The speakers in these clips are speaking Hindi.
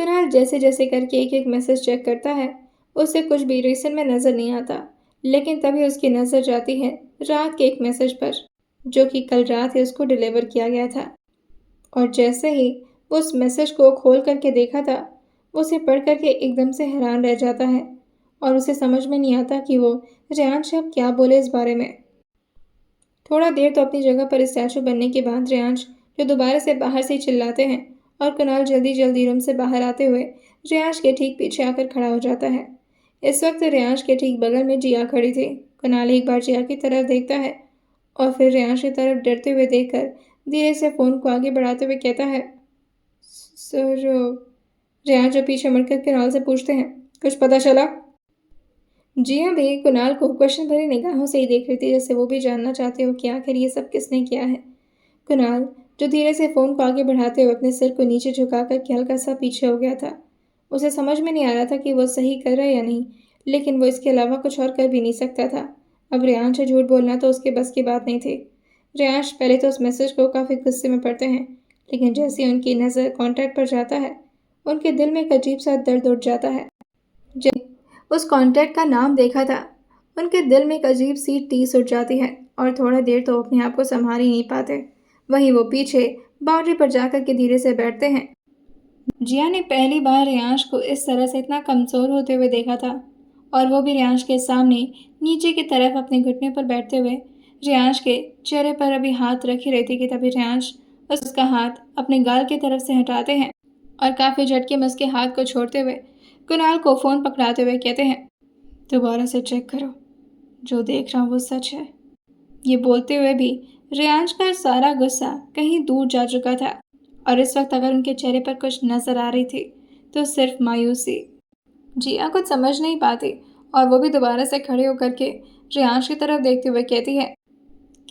कुणाल जैसे जैसे करके एक एक मैसेज चेक करता है, उसे कुछ भी रीसेंट में नज़र नहीं आता। लेकिन तभी उसकी नज़र जाती है रात के एक मैसेज पर, जो कि कल रात ही उसको डिलीवर किया गया था। और जैसे ही वो उस मैसेज को खोल करके देखा था, वो उसे पढ़ करके एकदम से हैरान रह जाता है और उसे समझ में नहीं आता कि वो रेयांश अब क्या बोले इस बारे में। थोड़ा देर तो अपनी जगह पर स्टैचू बनने के बाद रेयांश जो दोबारा से बाहर से चिल्लाते हैं और कुणाल जल्दी जल्दी रूम से बाहर आते हुए रेयांश के ठीक पीछे आकर खड़ा हो जाता है। इस वक्त रेयांश के ठीक बगल में जिया खड़ी थी। कुणाल एक बार जिया की तरफ देखता है और फिर रेयांश की तरफ डरते हुए देखकर धीरे से फ़ोन को आगे बढ़ाते हुए कहता है, सर। रेयांश जो पीछे मुड़कर कुणाल से पूछते हैं, कुछ पता चला? जिया भी कुणाल को क्वेश्चन भरी निगाहों से ही देख रही थी, जैसे वो भी जानना चाहते हो कि आखिर ये सब किसने किया है। कुणाल जो धीरे से फ़ोन को आगे बढ़ाते हुए अपने सिर को नीचे झुकाकर के हल्का सा पीछे हो गया था। उसे समझ में नहीं आ रहा था कि वो सही कर रहा है या नहीं, लेकिन वो इसके अलावा कुछ और कर भी नहीं सकता था। अब रेयांश से झूठ बोलना तो उसके बस की बात नहीं थी। रेयांश पहले तो उस मैसेज को काफ़ी गुस्से में पढ़ते हैं, लेकिन जैसे ही उनकी नज़र कॉन्टैक्ट पर जाता है, उनके दिल में एक अजीब सा दर्द उठ जाता है। जब उस कॉन्टैक्ट का नाम देखा था, उनके दिल में एक अजीब सी टीस उठ जाती है और थोड़ा देर तो अपने आप को संभाल ही नहीं पाते। वहीं वो पीछे बाउंड्री पर जाकर के धीरे से बैठते हैं। जिया ने पहली बार रेयांश को इस तरह से इतना कमज़ोर होते हुए देखा था, और वो भी रेयांश के सामने नीचे की तरफ अपने घुटने पर बैठते हुए रेयांश के चेहरे पर अभी हाथ रख ही रही थी कि तभी रेयांश उसका हाथ अपने गाल की तरफ से हटाते हैं और काफ़ी झटके में उसके हाथ को छोड़ते हुए कुणाल को फ़ोन पकड़ाते हुए कहते हैं, दोबारा से चेक करो, जो देख रहा हूँ वो सच है। ये बोलते हुए भी रेयांश का सारा गुस्सा कहीं दूर जा चुका था और इस वक्त अगर उनके चेहरे पर कुछ नजर आ रही थी तो सिर्फ मायूसी। जिया कुछ समझ नहीं पाती और वो भी दोबारा से खड़े होकर के रेयांश की तरफ देखते हुए कहती है,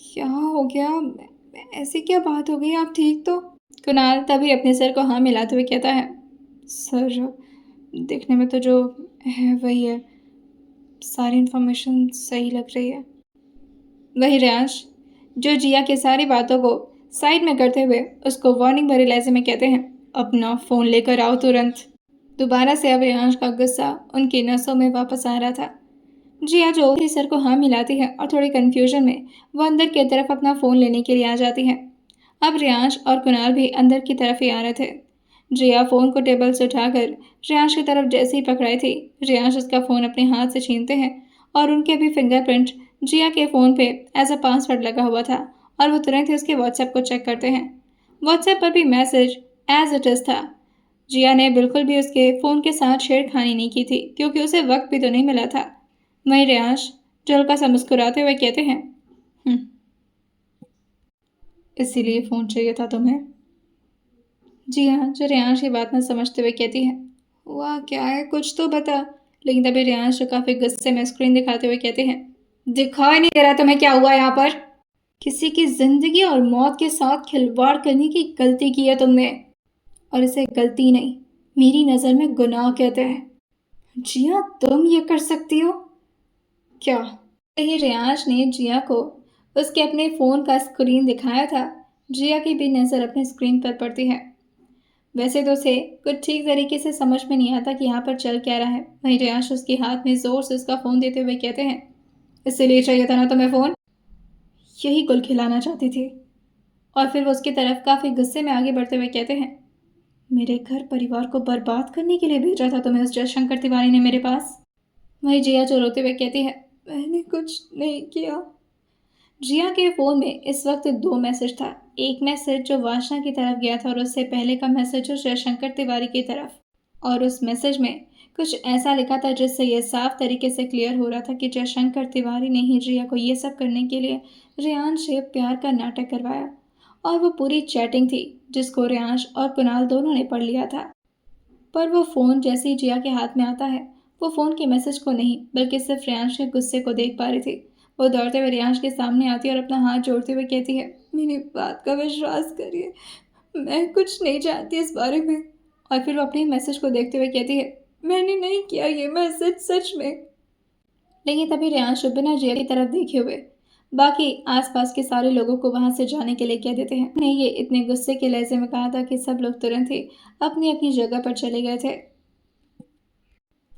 क्या हो गया? ऐसी क्या बात हो गई? आप ठीक तो? कुणाल तभी अपने सर को हाँ मिलाते हुए कहता है, सर, देखने में तो जो है वही है, सारी इन्फॉर्मेशन सही लग रही है। वही रेयांश जो जिया की सारी बातों को साइड में करते हुए उसको वार्निंग भरे लहजे में कहते हैं, अपना फ़ोन लेकर आओ तुरंत। दोबारा से अब रेयांश का गुस्सा उनकी नसों में वापस आ रहा था। जिया जो ही सर को हाँ मिलाती है और थोड़ी कन्फ्यूजन में वो अंदर की तरफ अपना फ़ोन लेने के लिए आ जाती है। अब रेयांश और कुणाल भी अंदर की तरफ ही आ रहे थे। जिया फ़ोन को टेबल से उठाकर रेयांश की तरफ जैसे ही पकड़ाई थी, रेयांश उसका फ़ोन अपने हाथ से छीनते हैं और उनके भी फिंगरप्रिंट जिया के फ़ोन पे एज अ पासवर्ड लगा हुआ था और वो तुरंत ही उसके व्हाट्सएप को चेक करते हैं। व्हाट्सएप पर भी मैसेज एज इट इज़ था। जिया ने बिल्कुल भी उसके फ़ोन के साथ छेड़खानी नहीं की थी, क्योंकि उसे वक्त भी तो नहीं मिला था। वहीं रेयांश जो हल्का सा मुस्कुराते हुए कहते हैं, इसीलिए फ़ोन चाहिए था तुम्हें? जी हाँ, जो रेयांश की बात न समझते हुए कहती है, वाह क्या है, कुछ तो बता। लेकिन तभी रेयांश जो काफ़ी गुस्से में स्क्रीन दिखाते हुए कहते हैं, दिखाई नहीं दे रहा तुम्हें क्या हुआ यहाँ पर? किसी की जिंदगी और मौत के साथ खिलवाड़ करने की गलती की है तुमने, और इसे गलती नहीं, मेरी नज़र में गुनाह कहते हैं। जिया तुम ये कर सकती हो क्या? यही रेयांश ने जिया को उसके अपने फ़ोन का स्क्रीन दिखाया था। जिया की भी नज़र अपने स्क्रीन पर पड़ती है। वैसे तो उसे कुछ ठीक तरीके से समझ में नहीं आता कि यहाँ पर चल क्या रहा है। वहीं रेयांश उसके हाथ में ज़ोर से उसका फ़ोन देते हुए कहते हैं, इसीलिए चाहिए था ना तुम्हें फ़ोन? यही गुल खिलाना चाहती थी। और फिर वो उसकी तरफ काफ़ी गुस्से में आगे बढ़ते हुए कहते हैं, मेरे घर परिवार को बर्बाद करने के लिए भेजा था तुम्हें उस जयशंकर तिवारी ने मेरे पास? वही जिया जो रोते हुए कहती है, मैंने कुछ नहीं किया। जिया के फ़ोन में इस वक्त दो मैसेज था। एक मैसेज जो वासना की तरफ गया था और उससे पहले का मैसेज जो जयशंकर तिवारी की तरफ। और उस मैसेज में कुछ ऐसा लिखा था जिससे यह साफ तरीके से क्लियर हो रहा था कि जयशंकर तिवारी ने ही जिया को ये सब करने के लिए रेयांश से प्यार का नाटक करवाया। और वो पूरी चैटिंग थी जिसको रेयांश और कुणाल दोनों ने पढ़ लिया था। पर वो फ़ोन जैसे ही जिया के हाथ में आता है, वो फ़ोन के मैसेज को नहीं बल्कि सिर्फ रेयांश के गुस्से को देख पा रही थी। वो दौड़ते हुए रेयांश के सामने आती है और अपना हाथ जोड़ते हुए कहती है, मेरी बात का विश्वास करिए, मैं कुछ नहीं जानती इस बारे में। और फिर वो अपने मैसेज को देखते हुए कहती है, मैंने नहीं किया ये मैसेज सच में। लेकिन तभी रेयांश बिना जिया की तरफ देखे हुए बाकी आसपास के सारे लोगों को वहां से जाने के लिए कह देते हैं। ने ये इतने गुस्से के लहजे में कहा था कि सब लोग तुरंत ही अपनी अपनी जगह पर चले गए थे।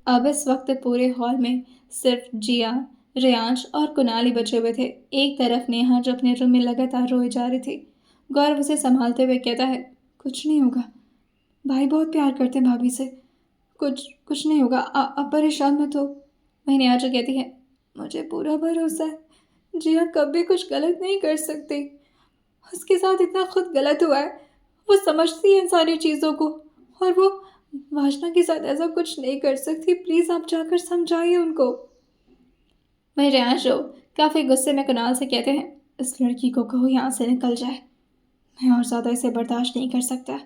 अब इस वक्त पूरे हॉल में सिर्फ जिया, रेयांश और कुणाल ही बचे हुए थे। एक तरफ नेहा जो अपने रूम में लगातार रोई जा रही थी। गौरव उसे संभालते हुए कहता है, कुछ नहीं होगा, भाई बहुत प्यार करते हैं भाभी से, कुछ कुछ नहीं होगा, आप परेशान मत हो। वहीं नेहा जो कहती है, मुझे पूरा भरोसा है, जिया कभी कुछ गलत नहीं कर सकती, उसके साथ इतना खुद गलत हुआ है, वो समझती है इन सारी चीज़ों को, और वो वासना के साथ ऐसा कुछ नहीं कर सकती, प्लीज़ आप जाकर समझाइए उनको। वहीं रेयांशु काफ़ी गुस्से में कुणाल से कहते हैं, इस लड़की को कहो यहाँ से निकल जाए, मैं और ज़्यादा इसे बर्दाश्त नहीं कर सकता।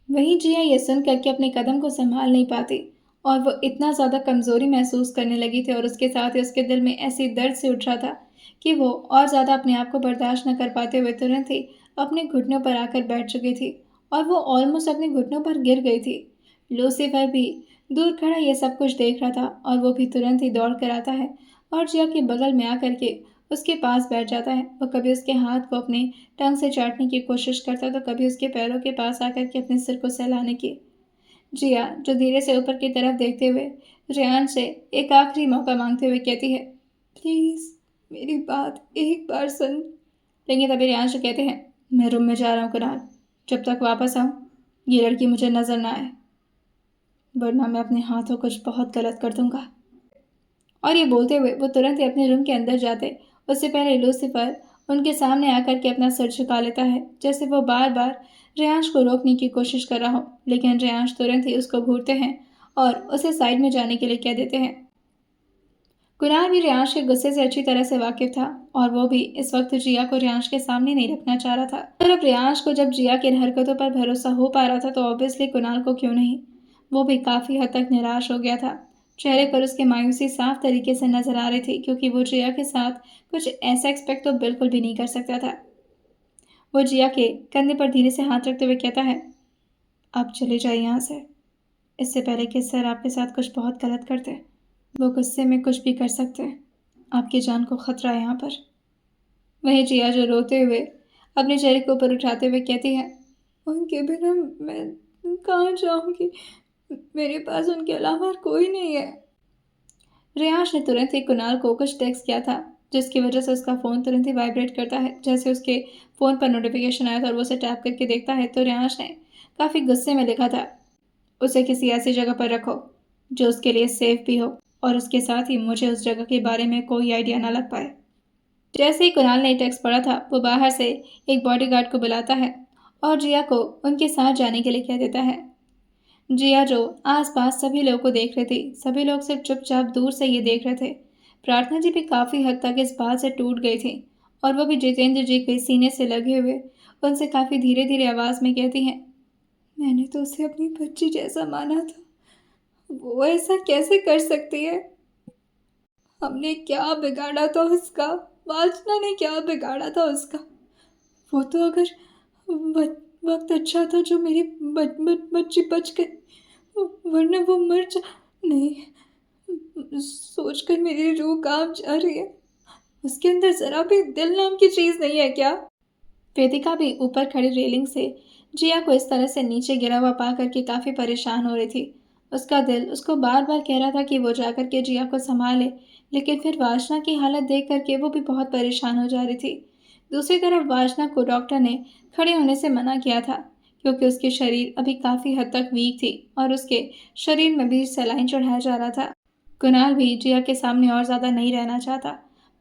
वहीं जिया ये सुन करके अपने कदम को संभाल नहीं पाती और वो इतना ज़्यादा कमज़ोरी महसूस करने लगी थी और उसके साथ ही उसके दिल में ऐसी दर्द से उठ रहा था कि वो और ज़्यादा अपने आप को बर्दाश्त न कर पाते हुए तुरंत ही अपने घुटनों पर आकर बैठ चुकी थी और वो ऑलमोस्ट अपने घुटनों पर गिर गई थी। लूसीफर भी दूर खड़ा ये सब कुछ देख रहा था और वो भी तुरंत ही दौड़ कर आता है और जिया के बगल में आकर के उसके पास बैठ जाता है। वो कभी उसके हाथ को अपने टंग से चाटने की कोशिश करता तो कभी उसके पैरों के पास आकर के अपने सिर को सहलाने की। जिया जो धीरे से ऊपर की तरफ देखते हुए रेहान से एक आखिरी मौका मांगते हुए कहती है, प्लीज़ मेरी बात एक बार सुन। लेकिन तभी रेहान से कहते हैं, मैं रूम में जा रहा हूँ कुणाल, जब तक वापस आऊँ ये लड़की मुझे नजर ना आए, वरना मैं अपने हाथों कुछ बहुत गलत कर दूंगा। और ये बोलते हुए वो तुरंत ही अपने रूम के अंदर जाते। उससे पहले लूसीफर उनके सामने आकर के अपना सिर झुका लेता है, जैसे वो बार बार रेयांश को रोकने की कोशिश कर रहा हो, लेकिन रेयांश तुरंत ही उसको घूरते हैं और उसे साइड में जाने के लिए कह देते हैं। कुणाल भी रेयांश के गुस्से से अच्छी तरह से वाकिफ था और वो भी इस वक्त जिया को रेयांश के सामने नहीं रखना चाह रहा था। और अब रेयांश को जब जिया की इन हरकतों पर भरोसा हो पा रहा था तो ऑब्वियसली कुणाल को क्यों नहीं, वो भी काफ़ी हद तक निराश हो गया था। चेहरे पर उसकी मायूसी साफ तरीके से नजर आ रही थी क्योंकि वो जिया के साथ कुछ ऐसा एक्सपेक्ट तो बिल्कुल भी नहीं कर सकता था। वो जिया के कंधे पर धीरे से हाथ रखते हुए कहता है, आप चले जाइए यहाँ से, इससे पहले कि सर आपके साथ कुछ बहुत गलत करते। वो गुस्से में कुछ भी कर सकते हैं, आपकी जान को खतरा है यहाँ पर। वहीं जिया जो रोते हुए अपने चेहरे को ऊपर उठाते हुए कहती है, उनके बिना मैं कहाँ जाऊँगी, मेरे पास उनके अलावा और कोई नहीं है। रेयांश ने तुरंत ही कुणाल को कुछ टेक्स्ट किया था जिसकी वजह से उसका फ़ोन तुरंत ही वाइब्रेट करता है। जैसे उसके फ़ोन पर नोटिफिकेशन आया था और वो उसे टैप करके देखता है तो रेयांश ने काफ़ी गुस्से में लिखा था, उसे किसी ऐसी जगह पर रखो जो उसके लिए सेफ भी हो और उसके साथ ही मुझे उस जगह के बारे में कोई आइडिया ना लग पाए। जैसे ही कुणाल ने टेक्स्ट पढ़ा था वो बाहर से एक बॉडीगार्ड को बुलाता है और जिया को उनके साथ जाने के लिए कह देता है। जिया जो आसपास सभी लोगों को देख रही थी, सभी लोग सिर्फ चुपचाप दूर से ये देख रहे थे। प्रार्थना जी भी काफ़ी हद तक इस बात से टूट गई थी और वो भी जितेंद्र जी के सीने से लगे हुए उनसे काफ़ी धीरे धीरे आवाज़ में कहती हैं, मैंने तो उसे अपनी बच्ची जैसा माना था, वो ऐसा कैसे कर सकती है, हमने क्या बिगाड़ा था उसका, वासना ने क्या बिगाड़ा था उसका, वो तो अगर वक्त अच्छा था जो मेरी बच्ची बच गई, वरना वो मर जा नहीं, सोचकर मेरी रूह कांप जा रही है, उसके अंदर जरा भी दिल नाम की चीज नहीं है क्या। वेदिका भी ऊपर खड़ी रेलिंग से जिया को इस तरह से नीचे गिरा हुआ पा करके काफी परेशान हो रही थी। उसका दिल उसको बार बार कह रहा था कि वो जाकर के जिया को संभाले, लेकिन फिर वासना की हालत देख करके वो भी बहुत परेशान हो जा रही थी। दूसरी तरफ वासना को डॉक्टर ने खड़े होने से मना किया था क्योंकि उसके शरीर अभी काफी हद तक वीक थी और उसके शरीर में भी सलाइन चढ़ाया जा रहा था। कुणाल भी जिया के सामने और ज्यादा नहीं रहना चाहता।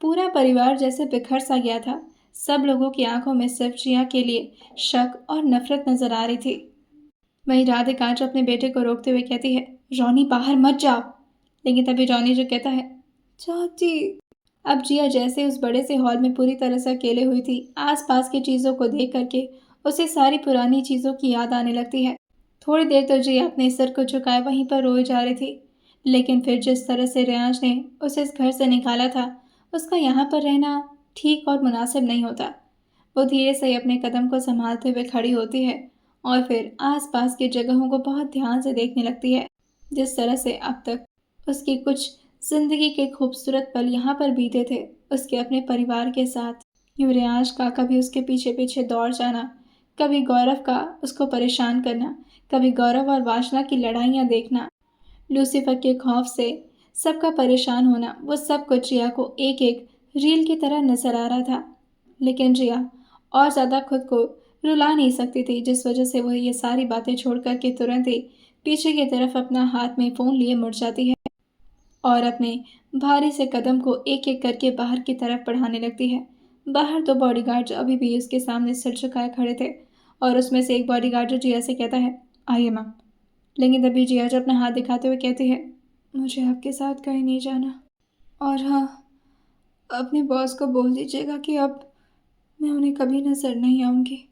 पूरा परिवार जैसे बिखर सा गया था। सब लोगों की आंखों में सिर्फ जिया के लिए शक और नफरत नजर आ रही थी। वहीं राधिका जो अपने बेटे को रोकते हुए कहती है, रॉनी बाहर मत जाओ। लेकिन तभी रॉनी जो कहता है, चाची। अब जिया जैसे उस बड़े से हॉल में पूरी तरह से अकेले हुई थी, आसपास की चीजों को देख करके उसे सारी पुरानी चीजों की याद आने लगती है। थोड़ी देर तो जिया अपने सिर को झुकाए वहीं पर रोई जा रही थी, लेकिन फिर जिस तरह से रेयांश ने उसे इस घर से निकाला था, उसका यहाँ पर रहना ठीक और मुनासिब नहीं होता। वो धीरे से अपने कदम को संभालते हुए खड़ी होती है और फिर आसपास की जगहों को बहुत ध्यान से देखने लगती है। जिस तरह से अब तक उसकी कुछ जिंदगी के खूबसूरत पल यहाँ पर बीते थे, उसके अपने परिवार के साथ। युवराज का कभी उसके पीछे पीछे दौड़ जाना, कभी गौरव का उसको परेशान करना, कभी गौरव और वासना की लड़ाइयाँ देखना, लूसीफर के खौफ से सबका परेशान होना, वो सब कुछ जिया को एक एक रील की तरह नजर आ रहा था। लेकिन जिया और ज़्यादा खुद को रुला नहीं सकती थी, जिस वजह से वह ये सारी बातें छोड़ कर के तुरंत ही पीछे की तरफ अपना हाथ में फ़ोन लिए मुड़ जाती है और अपने भारी से कदम को एक एक करके बाहर की तरफ बढ़ाने लगती है। बाहर दो बॉडीगार्ड जो अभी भी उसके सामने सिर झुकाए खड़े थे, और उसमें से एक बॉडीगार्ड जो जिया से कहता है, आइए मैम। लेकिन तभी जिया जो अपना हाथ दिखाते हुए कहती है, मुझे आपके साथ कहीं नहीं जाना, और हाँ, अपने बॉस को बोल दीजिएगा कि अब मैं उन्हें कभी नजर नहीं आऊंगी।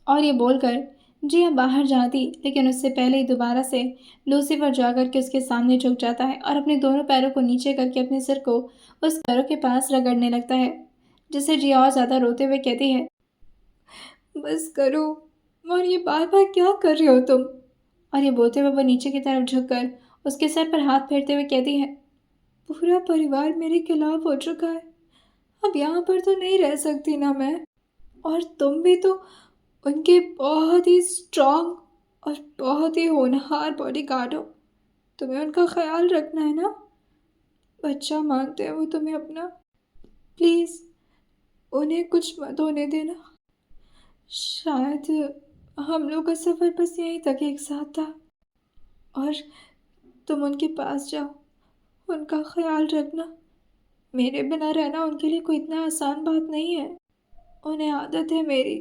और ये बोलकर जिया बाहर जाती, लेकिन उससे पहले ही दोबारा से लूसीफर जाकर के उसके सामने झुक जाता है और अपने दोनों पैरों को नीचे करके अपने सिर को उस पैरों के पास रगड़ने लगता है, जिसे जिया और ज़्यादा रोते हुए कहती है, बस करो, और ये बार बार क्या कर रहे हो तुम। और ये बोलते हुए वो नीचे की तरफ झुककर उसके सर पर हाथ फेरते हुए कहती है, पूरा परिवार मेरे खिलाफ हो चुका है, अब यहाँ पर तो नहीं रह सकती ना मैं। और तुम भी तो उनके बहुत ही स्ट्रांग और बहुत ही होनहार बॉडीगार्ड हो, तुम्हें उनका ख्याल रखना है ना। बच्चा मानते हैं वो तुम्हें अपना, प्लीज़ उन्हें कुछ मत होने देना। शायद हम लोग का सफ़र बस यहीं तक एक साथ था, और तुम उनके पास जाओ, उनका ख्याल रखना। मेरे बिना रहना उनके लिए कोई इतना आसान बात नहीं है, उन्हें आदत है मेरी।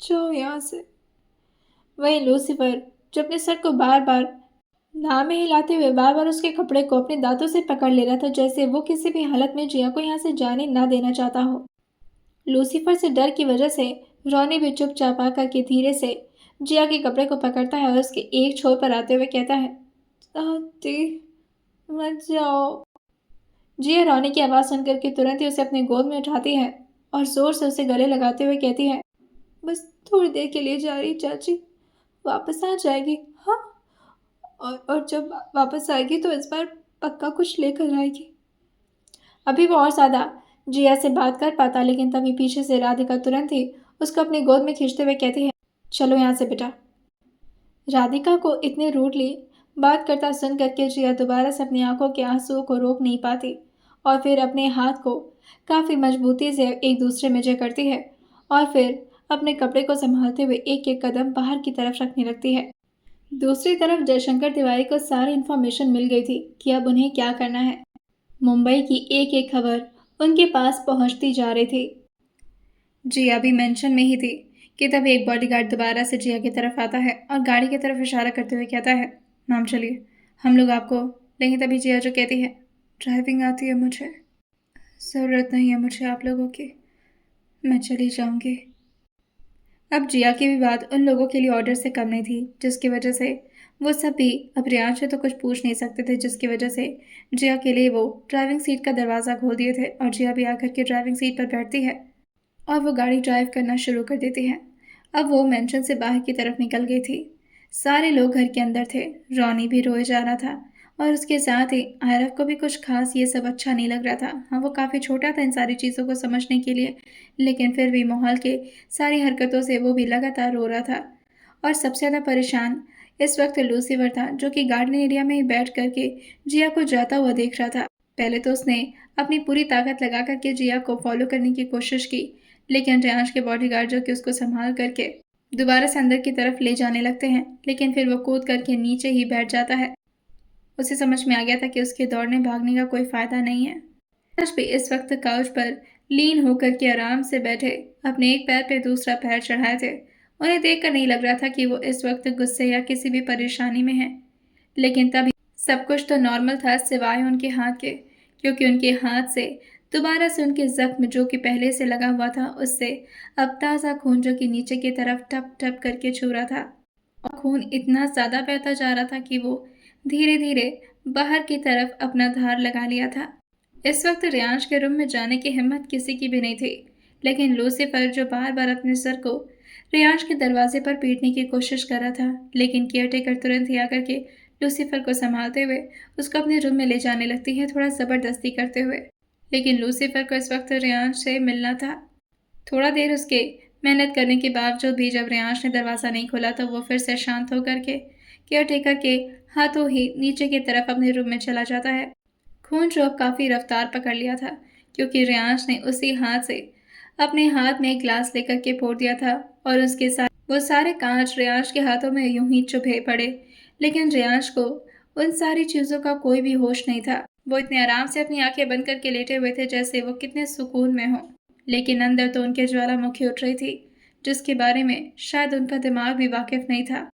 जाओ यहाँ से। वहीं लूसीफर जो अपने सर को बार बार ना में हिलाते हुए बार बार उसके कपड़े को अपने दांतों से पकड़ ले रहा था, जैसे वो किसी भी हालत में जिया को यहाँ से जाने ना देना चाहता हो। लूसीफर से डर की वजह से रॉनी भी चुपचाप आकर के धीरे से जिया के कपड़े को पकड़ता है और उसके एक छोर पर आते हुए कहता है, दादी मत जाओ। जिया रॉनी की आवाज़ सुनकर के तुरंत ही उसे अपने गोद में उठाती है और जोर से उसे गले लगाते हुए कहती है, बस थोड़ी देर के लिए जा रही चाची, वापस आ जाएगी। हाँ, और जब वापस आएगी तो इस बार पक्का कुछ लेकर आएगी। अभी वो और ज़्यादा जिया से बात कर पाता, लेकिन तभी पीछे से राधिका तुरंत ही उसको अपनी गोद में खींचते हुए कहती है, चलो यहाँ से बेटा। राधिका को इतने रूडली बात करता सुन करके जिया दोबारा से अपनी आंखों के आंसुओं को रोक नहीं पाती और फिर अपने हाथ को काफ़ी मजबूती से एक दूसरे में जकड़ती है और फिर अपने कपड़े को संभालते हुए एक एक कदम बाहर की तरफ रखने लगती है। दूसरी तरफ जयशंकर तिवारी को सारी इन्फॉर्मेशन मिल गई थी कि अब उन्हें क्या करना है। मुंबई की एक एक खबर उनके पास पहुंचती जा रही थी। जिया भी मेंशन में ही थी कि तभी एक बॉडीगार्ड दोबारा से जिया की तरफ आता है और गाड़ी की तरफ इशारा करते हुए कहता है, मैम चलिए, हम लोग आपको। लेकिन तभी जिया जो कहती है, ड्राइविंग आती है मुझे, ज़रूरत नहीं है मुझे आप लोगों की, मैं चली जाऊंगी। अब जिया की भी बात उन लोगों के लिए ऑर्डर से कम नहीं थी, जिसकी वजह से वो सब भी अब रियाज से तो कुछ पूछ नहीं सकते थे, जिसकी वजह से जिया के लिए वो ड्राइविंग सीट का दरवाज़ा खोल दिए थे और जिया भी आकर के ड्राइविंग सीट पर बैठती है और वो गाड़ी ड्राइव करना शुरू कर देती है। अब वो मेंशन से बाहर की तरफ निकल गई थी। सारे लोग घर के अंदर थे। रॉनी भी रोए जा रहा था और उसके साथ ही आरव को भी कुछ खास ये सब अच्छा नहीं लग रहा था। हाँ, वो काफ़ी छोटा था इन सारी चीज़ों को समझने के लिए, लेकिन फिर भी माहौल के सारी हरकतों से वो भी लगातार रो रहा था। और सबसे ज़्यादा परेशान इस वक्त लूसीफर था, जो कि गार्डन एरिया में ही बैठ करके जिया को जाता हुआ देख रहा था। पहले तो उसने अपनी पूरी ताकत लगा करके जिया को फॉलो करने की कोशिश की, लेकिन रियांश के बॉडीगार्ड जो कि उसको संभाल करके दोबारा से अंदर की तरफ ले जाने लगते हैं, लेकिन फिर वो कूद करके नीचे ही बैठ जाता है। उसे समझ में आ गया था कि उसके दौड़ने भागने का कोई फायदा नहीं है। रियांश भी इस वक्त काउच पर लीन होकर के आराम से बैठे अपने एक पैर पे दूसरा पैर चढ़ाए थे। उन्हें देखकर नहीं लग रहा था कि वो इस वक्त गुस्से या किसी भी परेशानी में है, लेकिन तभी सब कुछ तो नॉर्मल था सिवाय उनके हाथ के, क्योंकि उनके हाथ से दोबारा से उनके जख्म जो कि पहले से लगा हुआ था उससे अब ताज़ा खून जो कि नीचे की तरफ टप टप करके छू रहा था और खून इतना ज़्यादा बहता जा रहा था कि वो धीरे धीरे बाहर की तरफ अपना धार लगा लिया था। इस वक्त रियांश के रूम में जाने की हिम्मत किसी की भी नहीं थी, लेकिन लूसीफर जो बार बार अपने सर को रियांश के दरवाजे पर पीटने की कोशिश कर रहा था, लेकिन केयरटेकर तुरंत ही आकर के लूसीफर को संभालते हुए उसको अपने रूम में ले जाने लगती है, थोड़ा ज़बरदस्ती करते हुए। लेकिन लूसीफर को इस वक्त रेयांश से मिलना था। थोड़ा देर उसके मेहनत करने के बावजूद भी जब रेयांश ने दरवाज़ा नहीं खोला तो वो फिर से शांत होकर के केयरटेकर के हाथों ही नीचे की तरफ अपने रूम में चला जाता है। खून जो अब काफ़ी रफ्तार पकड़ लिया था, क्योंकि रेयांश ने उसी हाथ से अपने हाथ में एक ग्लास लेकर के फोड़ दिया था और उसके साथ वो सारे कांच रेयांश के हाथों में यूं ही चुभे पड़े। लेकिन रेयांश को उन सारी चीज़ों का कोई भी होश नहीं था। वो इतने आराम से अपनी आंखें बंद करके लेटे हुए थे जैसे वो कितने सुकून में हों। लेकिन अंदर तो उनके ज्वालामुखी उठ रही थी, जिसके बारे में शायद उनका दिमाग भी वाकिफ नहीं था।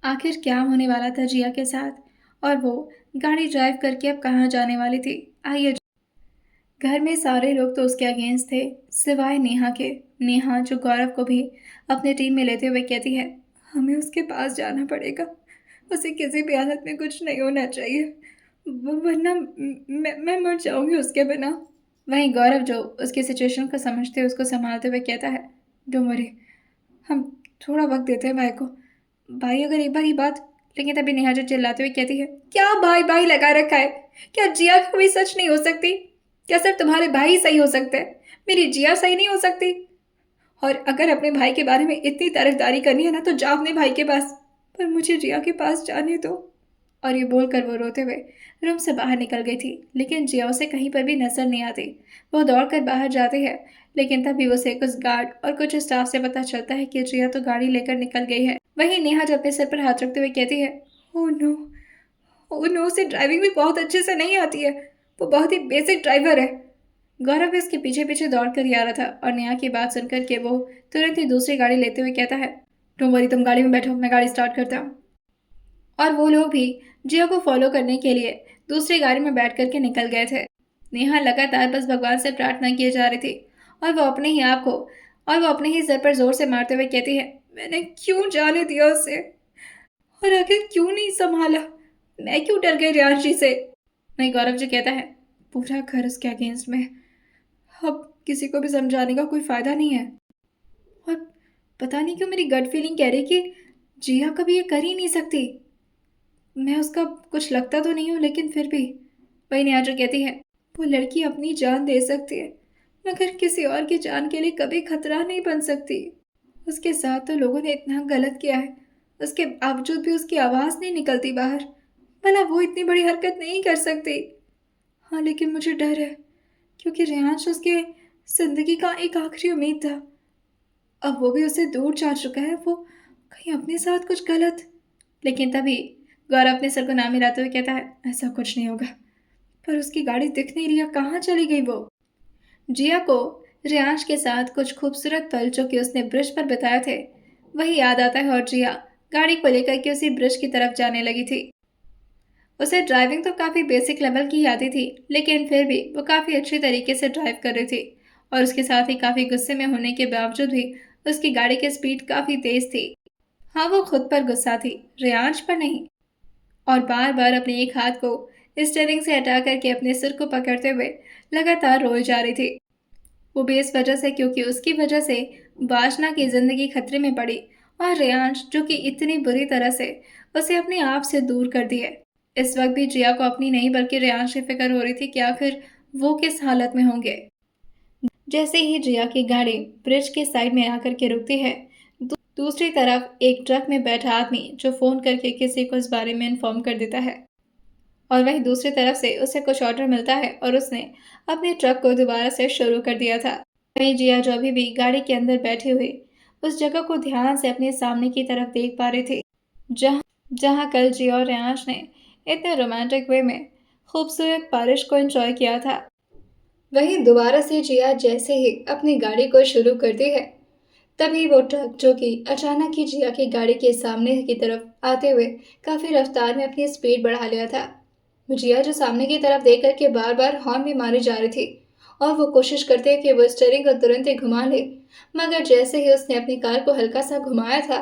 आखिर क्या होने वाला था जिया के साथ, और वो गाड़ी ड्राइव करके अब कहाँ जाने वाली थी। आइए। घर में सारे लोग तो उसके अगेंस्ट थे, सिवाय नेहा के। नेहा जो गौरव को भी अपने टीम में लेते हुए कहती है, हमें उसके पास जाना पड़ेगा, उसे किसी भी हालत में कुछ नहीं होना चाहिए, वरना मैं मर जाऊंगी उसके बिना। वहीं गौरव जो उसकी सिचुएशन को समझते उसको संभालते हुए कहता है, डोंट वरी, हम थोड़ा वक्त देते हैं भाई को। भाई अगर एक बार ये बात। लेकिन तभी नेहा जो चिल्लाते हुए कहती है, क्या भाई भाई लगा रखा है? क्या जिया कभी सच नहीं हो सकती? क्या सिर्फ तुम्हारे भाई सही हो सकते हैं, मेरी जिया सही नहीं हो सकती? और अगर अपने भाई के बारे में इतनी तरफदारी करनी है ना तो जाओ अपने भाई के पास, पर मुझे जिया के पास जाने दो। और ये बोलकर वो रोते हुए रूम से बाहर निकल गई थी। लेकिन जिया उसे कहीं पर भी नजर नहीं आती। वो दौड़कर बाहर जाती है, लेकिन तभी उसे कुछ गार्ड और कुछ स्टाफ से पता चलता है कि जिया तो गाड़ी लेकर निकल गई है। वहीं नेहा जब अपने सिर पर हाथ रखते हुए कहती है, ओह नो, ओह नो, उसे ड्राइविंग भी बहुत अच्छे से नहीं आती है, वो बहुत ही बेसिक ड्राइवर है। गौरव भी उसके पीछे पीछे दौड़ कर ही आ रहा था और नेहा की बात सुनकर के वो तुरंत ही दूसरी गाड़ी लेते हुए कहता है, डोंट वरी, तुम गाड़ी में बैठो, मैं गाड़ी स्टार्ट करता हूँ। और वो लोग भी जिया को फॉलो करने के लिए दूसरी गाड़ी में बैठ करके निकल गए थे। नेहा लगातार बस भगवान से प्रार्थना किए जा रही थी और वो अपने ही आप को और वो अपने ही सिर पर जोर से मारते हुए कहती है, मैंने क्यों जाने दिया उसे, और आखिर क्यों नहीं संभाला, मैं क्यों डर गई रियाज जी से। नहीं, गौरव जी कहता है, पूरा घर उसके अगेंस्ट में, अब किसी को भी समझाने का कोई फायदा नहीं है। और पता नहीं क्यों मेरी गट फीलिंग कह रही कि जिया कभी ये कर ही नहीं सकती। मैं उसका कुछ लगता तो नहीं हूँ, लेकिन फिर भी। वही न्याजो कहती है, वो लड़की अपनी जान दे सकती है, मगर किसी और की जान के लिए कभी खतरा नहीं बन सकती। उसके साथ तो लोगों ने इतना गलत किया है, उसके बावजूद भी उसकी आवाज़ नहीं निकलती बाहर। भला वो इतनी बड़ी हरकत नहीं कर सकती। हाँ, लेकिन मुझे डर है, क्योंकि रेयांश उसके जिंदगी का एक आखिरी उम्मीद था। अब वो भी उससे दूर जा चुका है, वो कहीं अपने साथ कुछ गलत। लेकिन तभी गौरव अपने सर को ना मिलाते हुए कहता है, ऐसा कुछ नहीं होगा। पर उसकी गाड़ी दिख नहीं रही है, कहाँ चली गई वो? जिया को रेयांश के साथ कुछ खूबसूरत पल जो कि उसने ब्रिज पर बिताए थे वही याद आता है, और जिया गाड़ी को लेकर के उसी ब्रिज की तरफ जाने लगी थी। उसे ड्राइविंग तो काफ़ी बेसिक लेवल की आती थी, लेकिन फिर भी वो काफ़ी अच्छी तरीके से ड्राइव कर रही थी। और उसके साथ ही काफ़ी गुस्से में होने के बावजूद भी उसकी गाड़ी की स्पीड काफ़ी तेज थी। हाँ, वो खुद पर गुस्सा थी, रेयांश पर नहीं। और बार बार अपने एक हाथ को स्टीयरिंग से हटा करके अपने सिर को पकड़ते हुए लगातार रोए जा रही थी। वो भी इस वजह से क्योंकि उसकी वजह से वासना की जिंदगी खतरे में पड़ी, और रेयांश जो कि इतनी बुरी तरह से उसे अपने आप से दूर कर दिए। इस वक्त भी जिया को अपनी नहीं बल्कि रेयांश की फिक्र हो रही थी कि आखिर वो किस हालत में होंगे। जैसे ही जिया की गाड़ी ब्रिज के साइड में आकर के रुकती है, दूसरी तरफ एक ट्रक में बैठा आदमी जो फोन करके किसी को इस बारे में इन्फॉर्म कर देता है, और वहीं दूसरी तरफ से उसे कुछ ऑर्डर मिलता है और उसने अपने ट्रक को दोबारा से शुरू कर दिया था। वहीं जिया जो अभी भी गाड़ी के अंदर बैठी हुई उस जगह को ध्यान से अपने सामने की तरफ देख पा रही थी, जहाँ जहाँ कल जिया और रेयांश ने इतने रोमांटिक वे में खूबसूरत बारिश को एंजॉय किया था। वहीं दोबारा से जिया जैसे ही अपनी गाड़ी को शुरू करती है, तभी वो ट्रक जो कि अचानक ही जिया की गाड़ी के सामने की तरफ आते हुए काफी रफ्तार में अपनी स्पीड बढ़ा लिया था। जिया जो सामने की तरफ देख करके बार बार हॉर्न भी मारी जा रही थी और वो कोशिश करते कि वो स्टीयरिंग को तुरंत ही घुमा ले, मगर जैसे ही उसने अपनी कार को हल्का सा घुमाया था,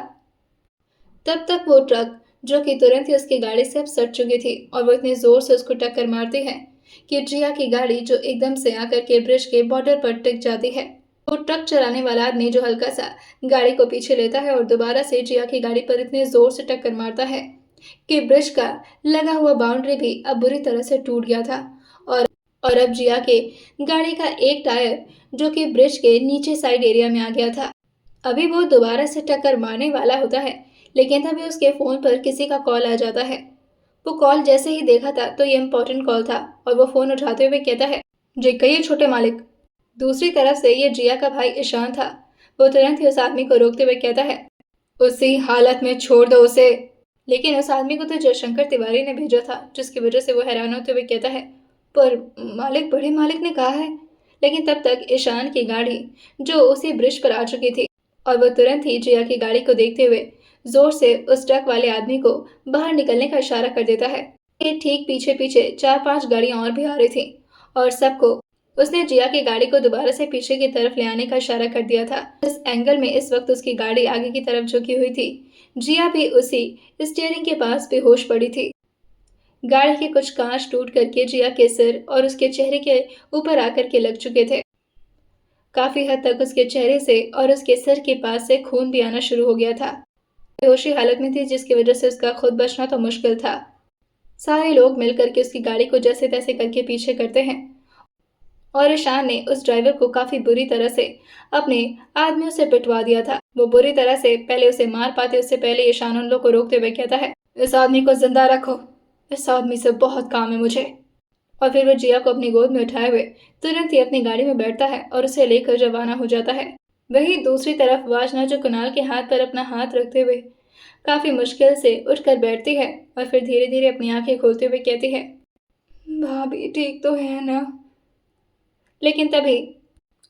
तब तक वो ट्रक जो कि तुरंत ही उसकी गाड़ी से अब सट चुकी थी और वो इतने जोर से उसको टक्कर मारती है कि जिया की गाड़ी जो एकदम से आकर के ब्रिज के बॉर्डर पर टिक जाती है। वो ट्रक चलाने वाला आदमी जो हल्का सा गाड़ी को पीछे लेता है और दोबारा से जिया की गाड़ी पर इतने जोर से टक्कर मारता है कि ब्रिज का लगा हुआ बाउंड्री भी अब बुरी तरह से टूट गया था और और अब जिया के गाड़ी का एक टायर जो कि ब्रिज के नीचे साइड एरिया में आ गया था। अभी वो दोबारा से टक्कर मारने वाला होता है, लेकिन तभी उसके फोन पर किसी का कॉल आ जाता है। वो कॉल जैसे ही देखा था तो ये इम्पोर्टेंट कॉल था और वो फोन उठाते हुए कहता है, जी कहिए छोटे मालिक। दूसरी तरफ से ये जिया का भाई ईशान था। वो तुरंत ही उस आदमी को रोकते हुए कहता है, उसी हालत में छोड़ दो उसे। लेकिन उस आदमी को तो जयशंकर तिवारी ने भेजा था, जिसकी वजह से वो हैरान होते हुए कहता है, पर मालिक, बड़े मालिक ने कहा है। लेकिन तब तक ईशान की गाड़ी जो उसी ब्रिज पर आ चुकी थी और वह तुरंत ही जिया की गाड़ी को देखते हुए जोर से उस ट्रक वाले आदमी को बाहर निकलने का इशारा कर देता है। ये ठीक पीछे पीछे 4-5 गाड़ियां और भी आ रही थी और सबको उसने जिया की गाड़ी को दोबारा से पीछे की तरफ ले आने का इशारा कर दिया था। इस एंगल में इस वक्त उसकी गाड़ी आगे की तरफ झुकी हुई थी। जिया भी उसी स्टीयरिंग के पास बेहोश पड़ी थी। गाड़ी के कुछ कांच टूट करके जिया के सिर और उसके चेहरे के ऊपर आकर के लग चुके थे। काफी हद तक उसके चेहरे से और उसके सिर के पास से खून भी आना शुरू हो गया था। बेहोशी हालत में थी, जिसकी वजह से उसका खुद बचना तो मुश्किल था। सारे लोग मिलकर के उसकी गाड़ी को जैसे तैसे करके पीछे करते हैं और ईशान ने उस ड्राइवर को काफी बुरी तरह से अपने आदमियों से पिटवा दिया था। वो बुरी तरह से पहले उसे मार पाते उससे पहले ईशान उन लोग को रोकते हुए कहता है, इस आदमी को जिंदा रखो, इस आदमी से बहुत काम है मुझे। और फिर वो जिया को अपनी गोद में उठाए हुए तुरंत ही अपनी गाड़ी में बैठता है और उसे लेकर रवाना हो जाता है। वहीं दूसरी तरफ वासना जो कुणाल के हाथ पर अपना हाथ रखते हुए काफी मुश्किल से उठकर बैठती है और फिर धीरे धीरे अपनी आंखें खोलते हुए कहती है, भाभी ठीक तो है ना। लेकिन तभी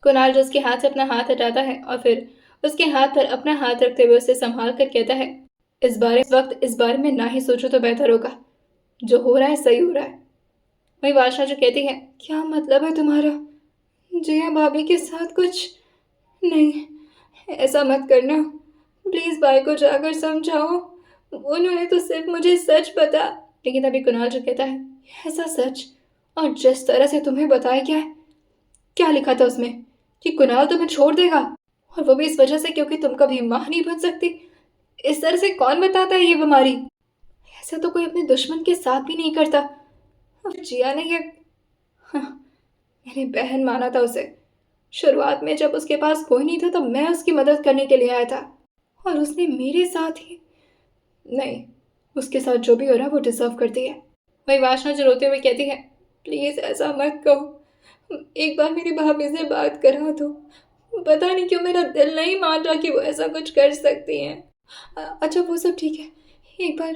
कुणाल जो उसके हाथ से अपना हाथ हटाता है और फिर उसके हाथ पर अपना हाथ रखते हुए उसे संभाल कर कहता है, इस बारे में ना ही सोचो तो बेहतर होगा। जो हो रहा है सही हो रहा है। वही वासना जो कहती है, क्या मतलब है तुम्हारा? जिया भाभी के साथ कुछ नहीं, ऐसा मत करना प्लीज, भाई को जाकर समझाओ, उन्होंने तो सिर्फ मुझे सच बता। लेकिन तभी कुणाल जो कहता है, ऐसा सच? और जिस तरह से तुम्हें बताया गया है, क्या लिखा था उसमें कि कुणाल तुम्हें छोड़ देगा, और वो भी इस वजह से क्योंकि तुम कभी मां नहीं बन सकती? इस तरह से कौन बताता है ये बीमारी? ऐसा तो कोई अपने दुश्मन के साथ भी नहीं करता। अब जिया ने ये, हाँ, मैंने बहन माना था उसे। शुरुआत में जब उसके पास कोई नहीं था तब मैं उसकी मदद करने के लिए आया था, और उसने मेरे साथ ही नहीं, उसके साथ जो भी हो रहा है वो डिजर्व करती है। वही वासना जो रोते हुए कहती है, प्लीज ऐसा मत कहो, एक बार मेरी भाभी से बात करा दो, पता नहीं क्यों मेरा दिल नहीं मान रहा कि वो ऐसा कुछ कर सकती हैं। अच्छा वो सब ठीक है, एक बार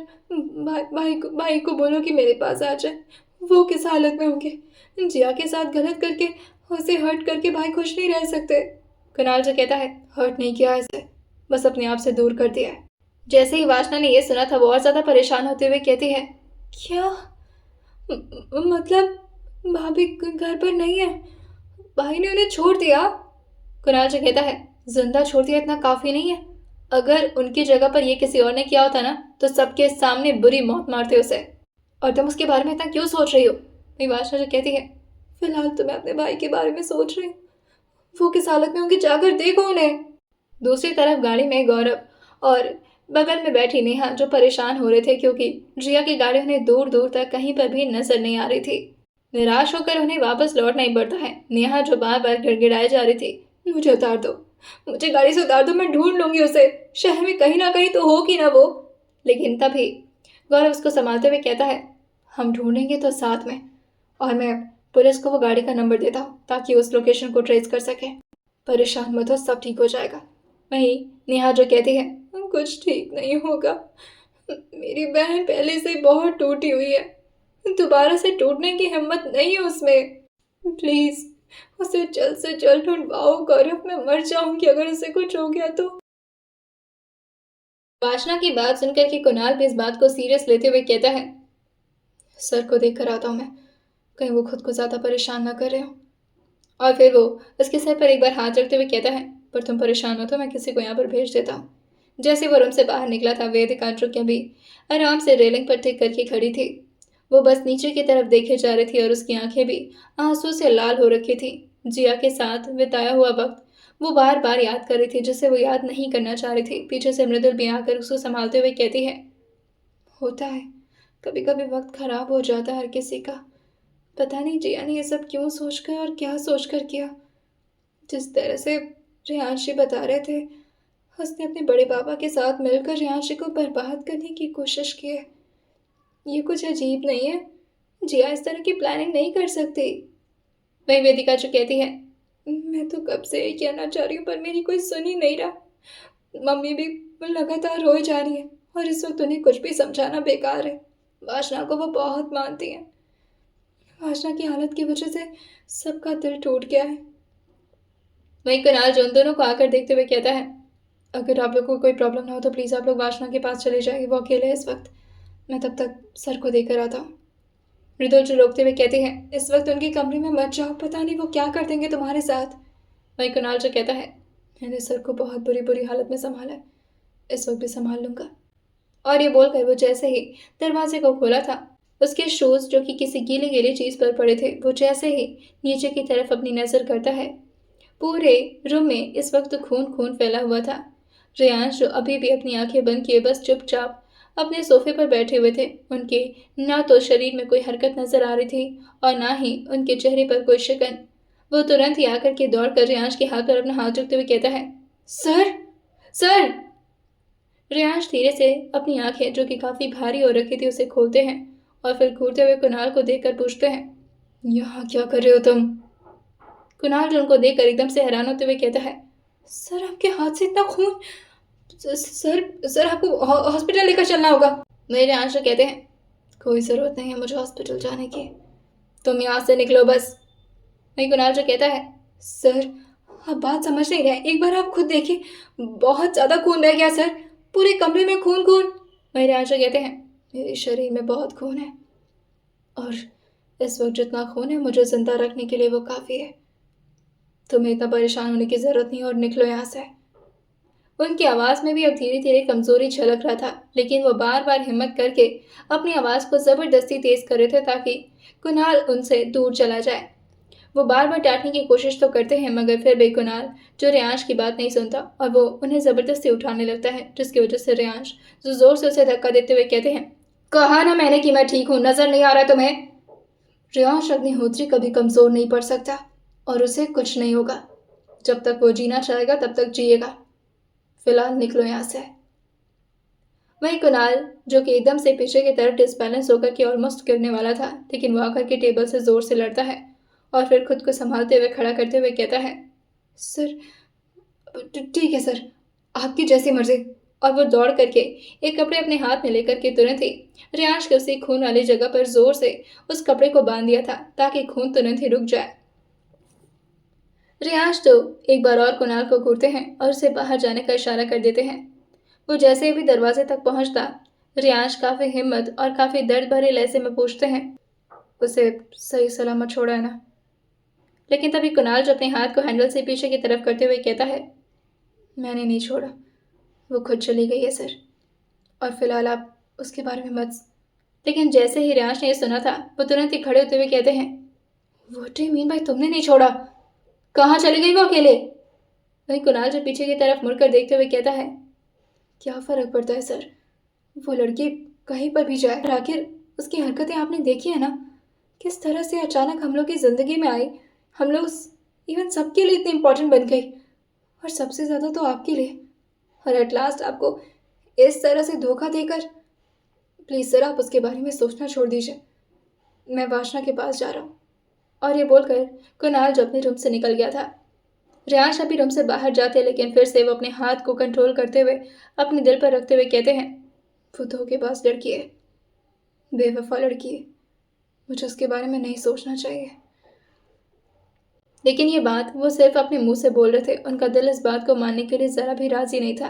भाई को बोलो कि मेरे पास आ जाए। वो किस हालत में होंगे? जिया के साथ गलत करके, उसे हर्ट करके भाई खुश नहीं रह सकते। कुणाल जो कहता है, हर्ट नहीं किया ऐसे, बस अपने आप से दूर कर दिया है। जैसे ही वासना ने यह सुना था वो और ज्यादा परेशान होते हुए कहती है, क्या मतलब भाभी घर पर नहीं है? भाई ने उन्हें छोड़ दिया? कुणाल जो कहता है, जिंदा छोड़ दिया इतना काफी नहीं है, अगर उनकी जगह पर ये किसी और ने किया होता ना तो सबके सामने बुरी मौत मारते उसे, और तुम उसके बारे में इतना क्यों सोच रही हो? मेरी वासना जो कहती है, फिलहाल तो मैं अपने भाई के बारे में सोच रही हूँ, वो किस हालत में होंगे, जाकर देखो उन्हें। दूसरी तरफ गाड़ी में गौरव और बगल में बैठी नेहा जो परेशान हो रहे थे क्योंकि जिया की गाड़ी उन्हें दूर दूर तक कहीं पर भी नजर नहीं आ रही थी। निराश होकर उन्हें वापस लौटना ही पड़ता है। नेहा जो बार बार गिड़गिड़ाई जा रही थी, मुझे उतार दो, मुझे गाड़ी से उतार दो, मैं ढूंढ लूंगी उसे, शहर में कहीं ना कहीं तो होगी ना वो। लेकिन तभी गौरव उसको संभालते हुए कहता है, हम ढूंढेंगे तो साथ में, और मैं पुलिस को वो गाड़ी का नंबर देता हूँ ताकि उस लोकेशन को ट्रेस कर सके। परेशान मत हो, सब ठीक हो जाएगा। वहीं नेहा जो कहती है, कुछ ठीक नहीं होगा, मेरी बहन पहले से बहुत टूटी हुई है, दोबारा से टूटने की हिम्मत नहीं है उसमें, प्लीज उसे जल्द से जल्द ढूंढवाओ गौरव, मैं मर जाऊंगी अगर उसे कुछ हो गया तो। वासना की बात सुनकर के कुणाल भी इस बात को सीरियस लेते हुए कहता है, सर को देख कर आता हूँ मैं, कहीं वो खुद को ज्यादा परेशान ना कर रहे हो। और फिर वो उसके सर पर एक बार हाथ रखते हुए कहता है, पर तुम परेशान हो तो मैं किसी को यहाँ पर भेज देता हूँ। जैसे वो रूम से बाहर निकला था वेदिका जो भी आराम से रेलिंग पर टिक करके खड़ी थी। वो बस नीचे की तरफ देखे जा रही थी और उसकी आंखें भी आंसू से लाल हो रखी थी। जिया के साथ बिताया हुआ वक्त वो बार बार याद कर रही थी, जिसे वो याद नहीं करना चाह रही थी। पीछे से मृदुल भी आकर उसको संभालते हुए कहती है, होता है, कभी कभी वक्त खराब हो जाता है हर किसी का। पता नहीं जिया ने ये सब क्यों सोचकर और क्या सोचकर किया। जिस तरह से रियांशी बता रहे थे, उसने अपने बड़े पापा के साथ मिलकर रियांशी को बर्बाद करने की कोशिश की है। ये कुछ अजीब नहीं है। जिया इस तरह की प्लानिंग नहीं कर सकती। वही वेदिका जो कहती है, मैं तो कब से यही कहना चाह रही हूँ पर मेरी कोई सुन ही नहीं रहा। मम्मी भी लगातार रोई जा रही है और इस वक्त उन्हें कुछ भी समझाना बेकार है। वासना को वो बहुत मानती हैं। वासना की हालत की वजह से सबका दिल टूट गया है। वहीं कुणाल जो उन दोनों को आकर देखते हुए कहता है, अगर आप लोग को कोई प्रॉब्लम ना हो तो प्लीज़ आप लोग वासना के पास चले जाइए, वो अकेले है इस वक्त। मैं तब तक सर को देकर आता हूँ। मृदुल जो रोकते हुए कहते हैं, इस वक्त उनके कमरे में मत जाओ, पता नहीं वो क्या कर देंगे तुम्हारे साथ। वहीं कुणाल जो कहता है, मैंने सर को बहुत बुरी बुरी हालत में संभाला है, इस वक्त भी संभाल लूंगा। और ये बोलकर वो जैसे ही दरवाजे को खोला था, उसके शूज जो कि किसी गीली गीली चीज पर पड़े थे, वो जैसे ही नीचे की तरफ अपनी नजर करता है, पूरे रूम में इस वक्त खून खून फैला हुआ था। रेयांश जो अभी भी अपनी आंखें बंद किए बस चुपचाप अपने सोफे पर बैठे हुए थे, उनके ना तो शरीर में कोई हरकत नजर आ रही थी और ना ही उनके चेहरे पर कोई शिकन। वो तुरंत ही आकर के दौड़ कर रेयांश के हाथ पर अपना हाथ रखते हुए कहता है, सर, सर। रेयांश धीरे से अपनी आंखें जो कि काफी भारी हो रखी थी उसे खोलते हैं और फिर घूरते हुए कुणाल को देखकर पूछते हैं, यहाँ क्या कर रहे हो तुम? कुणाल जो उनको देखकर एकदम से हैरान होते हुए कहता है, सर आपके हाथ से इतना खून, सर सर आपको हॉस्पिटल लेकर चलना होगा। मेरे आंसू कहते हैं, कोई जरूरत नहीं है मुझे हॉस्पिटल जाने की, तुम यहाँ से निकलो बस। वही कुणाल जो कहता है, सर आप बात समझ नहीं रहे, एक बार आप खुद देखिए, बहुत ज्यादा खून बह गया सर, पूरे कमरे में खून खून। मेरे आंसू कहते हैं, मेरे शरीर में बहुत खून है और इस वक्त जितना खून है मुझे जिंदा रखने के लिए वो काफी है। तुम्हें इतना परेशान होने की जरूरत नहीं और निकलो यहाँ से। उनकी आवाज में भी अब धीरे धीरे कमजोरी झलक रहा था, लेकिन वो बार बार हिम्मत करके अपनी आवाज को जबरदस्ती तेज कर रहे थे ताकि कुणाल उनसे दूर चला जाए। वो बार बार डांटने की कोशिश तो करते हैं मगर फिर भी कुणाल जो रेयांश की बात नहीं सुनता और वो उन्हें जबरदस्ती उठाने लगता है, जिसकी वजह से रेयांश जो जोर से उसे धक्का देते हुए कहते हैं, कहा ना मैंने कि मैं ठीक हूं, नजर नहीं आ रहा तुम्हें? रेयांश अग्निहोत्री कभी कमजोर नहीं पड़ सकता और उसे कुछ नहीं होगा। जब तक वो जीना चाहेगा तब तक जिएगा। फिलहाल निकलो यहाँ से। वहीं कुणाल जो कि एकदम से पीछे की तरफ डिसबैलेंस होकर के ऑलमोस्ट गिरने वाला था, लेकिन वो आकर के टेबल से जोर से लड़ता है और फिर खुद को संभालते हुए खड़ा करते हुए कहता है, सर ठीक है सर, आपकी जैसी मर्जी। और वो दौड़ करके एक कपड़े अपने हाथ में लेकर के तुरंत ही रेयांश के उसी खून वाली जगह पर जोर से उस कपड़े को बांध दिया था ताकि खून तुरंत ही रुक जाए। रेयांश तो एक बार और कुणाल को घूरते हैं और उसे बाहर जाने का इशारा कर देते हैं। वो जैसे ही भी दरवाजे तक पहुंचता, रेयांश काफी हिम्मत और काफी दर्द भरे लहजे में पूछते हैं, उसे सही सलामत छोड़ा है ना? लेकिन तभी कुणाल जो अपने हाथ को हैंडल से पीछे की तरफ करते हुए कहता है, मैंने नहीं छोड़ा, वो खुद चली गई है सर, और फिलहाल आप उसके बारे में मत। लेकिन जैसे ही रेयांश ने ये सुना था, वो तुरंत ही खड़े होते हुए कहते हैं, व्हाट डू यू मीन भाई, तुमने नहीं छोड़ा? कहाँ चली गई वो अकेले? वहीं कुणाल जो पीछे की तरफ मुड़कर देखते हुए कहता है, क्या फर्क पड़ता है सर, वो लड़की कहीं पर भी जाए, और आखिर उसकी हरकतें आपने देखी है ना, किस तरह से अचानक हम लोग की जिंदगी में आई, हम लोग इवन सबके लिए इतनी इंपॉर्टेंट बन गई, और सबसे ज़्यादा तो आपके लिए, और एट लास्ट आपको इस तरह से धोखा देकर। प्लीज़ सर आप उसके बारे में सोचना छोड़ दीजिए, मैं वासना के पास जा रहा हूँ। और ये बोलकर कुणाल जो अपने रूम से निकल गया था। रेयांश अभी रूम से बाहर जाते लेकिन फिर से वो अपने हाथ को कंट्रोल करते हुए अपने दिल पर रखते हुए कहते हैं, वो धोखेबाज लड़की है, बेवफा लड़की है, मुझे उसके बारे में नहीं सोचना चाहिए। लेकिन ये बात वो सिर्फ अपने मुंह से बोल रहे थे, उनका दिल इस बात को मानने के लिए जरा भी राजी नहीं था।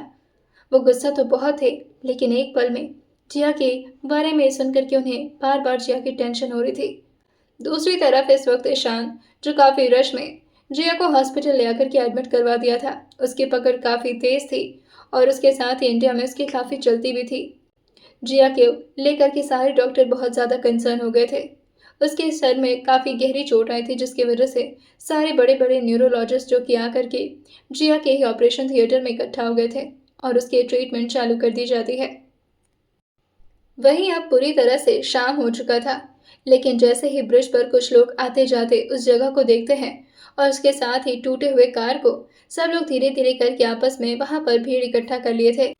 वो गुस्सा तो बहुत थे, लेकिन एक पल में जिया के बारे में सुनकर के उन्हें बार बार जिया की टेंशन हो रही थी। दूसरी तरफ इस वक्त ईशान जो काफी रश में जिया को हॉस्पिटल ले आकर के एडमिट करवा दिया था, उसकी पकड़ काफी तेज थी और उसके साथ ही इंडिया में उसकी काफी चलती भी थी। जिया के लेकर के सारे डॉक्टर बहुत ज्यादा कंसर्न हो गए थे। उसके सर में काफी गहरी चोट आई थी जिसकी वजह से सारे बड़े बड़े न्यूरोलॉजिस्ट जो कि आकर के जिया के ही ऑपरेशन थिएटर में इकट्ठा हो गए थे और उसकी ट्रीटमेंट चालू कर दी जाती है। वहीं अब पूरी तरह से शाम हो चुका था, लेकिन जैसे ही ब्रिज पर कुछ लोग आते जाते उस जगह को देखते हैं और उसके साथ ही टूटे हुए कार को, सब लोग धीरे धीरे करके आपस में वहां पर भीड़ इकट्ठा कर लिए थे।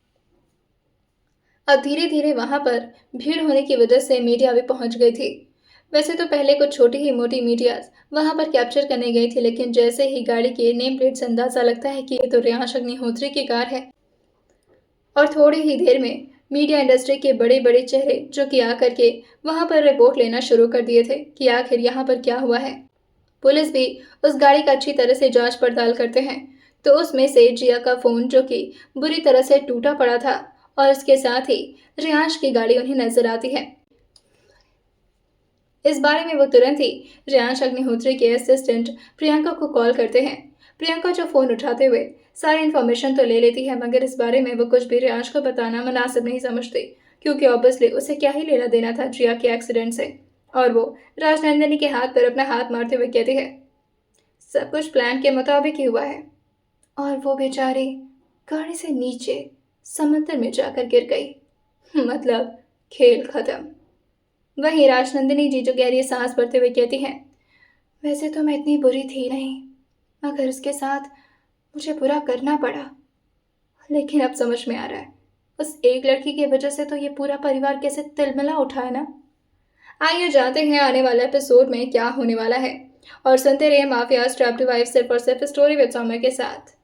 अब धीरे धीरे वहां पर भीड़ होने की वजह से मीडिया भी पहुंच गई थी। वैसे तो पहले कुछ छोटी ही मोटी मीडिया वहां पर कैप्चर करने गई थी, लेकिन जैसे ही गाड़ी के नेम प्लेट से अंदाजा लगता है कि ये तो रेयांश अग्निहोत्री की कार है, और थोड़ी ही देर में मीडिया इंडस्ट्री के बड़े बड़े चेहरे जो कि आकर के वहां पर रिपोर्ट लेना शुरू कर दिए थे कि आखिर यहाँ पर क्या हुआ है। पुलिस भी उस गाड़ी का अच्छी तरह से जांच पड़ताल करते हैं, तो उसमें से जिया का फोन जो कि बुरी तरह से टूटा पड़ा था, और इसके साथ ही रियांश की गाड़ी उन्हें नजर आती है। इस बारे में वो तुरंत ही रियांश अग्निहोत्री के असिस्टेंट प्रियंका को कॉल करते हैं। प्रियंका जो फोन उठाते हुए सारी इन्फॉर्मेशन तो ले लेती है, मगर इस बारे में वो कुछ भी रियांश को बताना मुनासिब नहीं समझती, क्योंकि ऑब्वियसली उसे क्या ही लेना देना था जिया के एक्सीडेंट से। और वो राजनंदिनी के हाथ पर अपना हाथ मारते हुए कहती है, सब कुछ प्लान के मुताबिक ही हुआ है, और वो बेचारी गाड़ी से नीचे समंदर में जाकर गिर गई। मतलब खेल खत्म। वहीं राजनंदिनी जी जो गहरी सांस भरते हुए कहती हैं, वैसे तो मैं इतनी बुरी थी नहीं, मगर उसके साथ मुझे बुरा करना पड़ा। लेकिन अब समझ में आ रहा है, उस एक लड़की की वजह से तो ये पूरा परिवार कैसे तिलमिला उठा है ना। आइए जानते हैं आने वाले एपिसोड में क्या होने वाला है, और सुनते रहिए माफिया ट्रैप्ड वाइफ सिर्फ और सिर्फ स्टोरी विद सौम्य के साथ।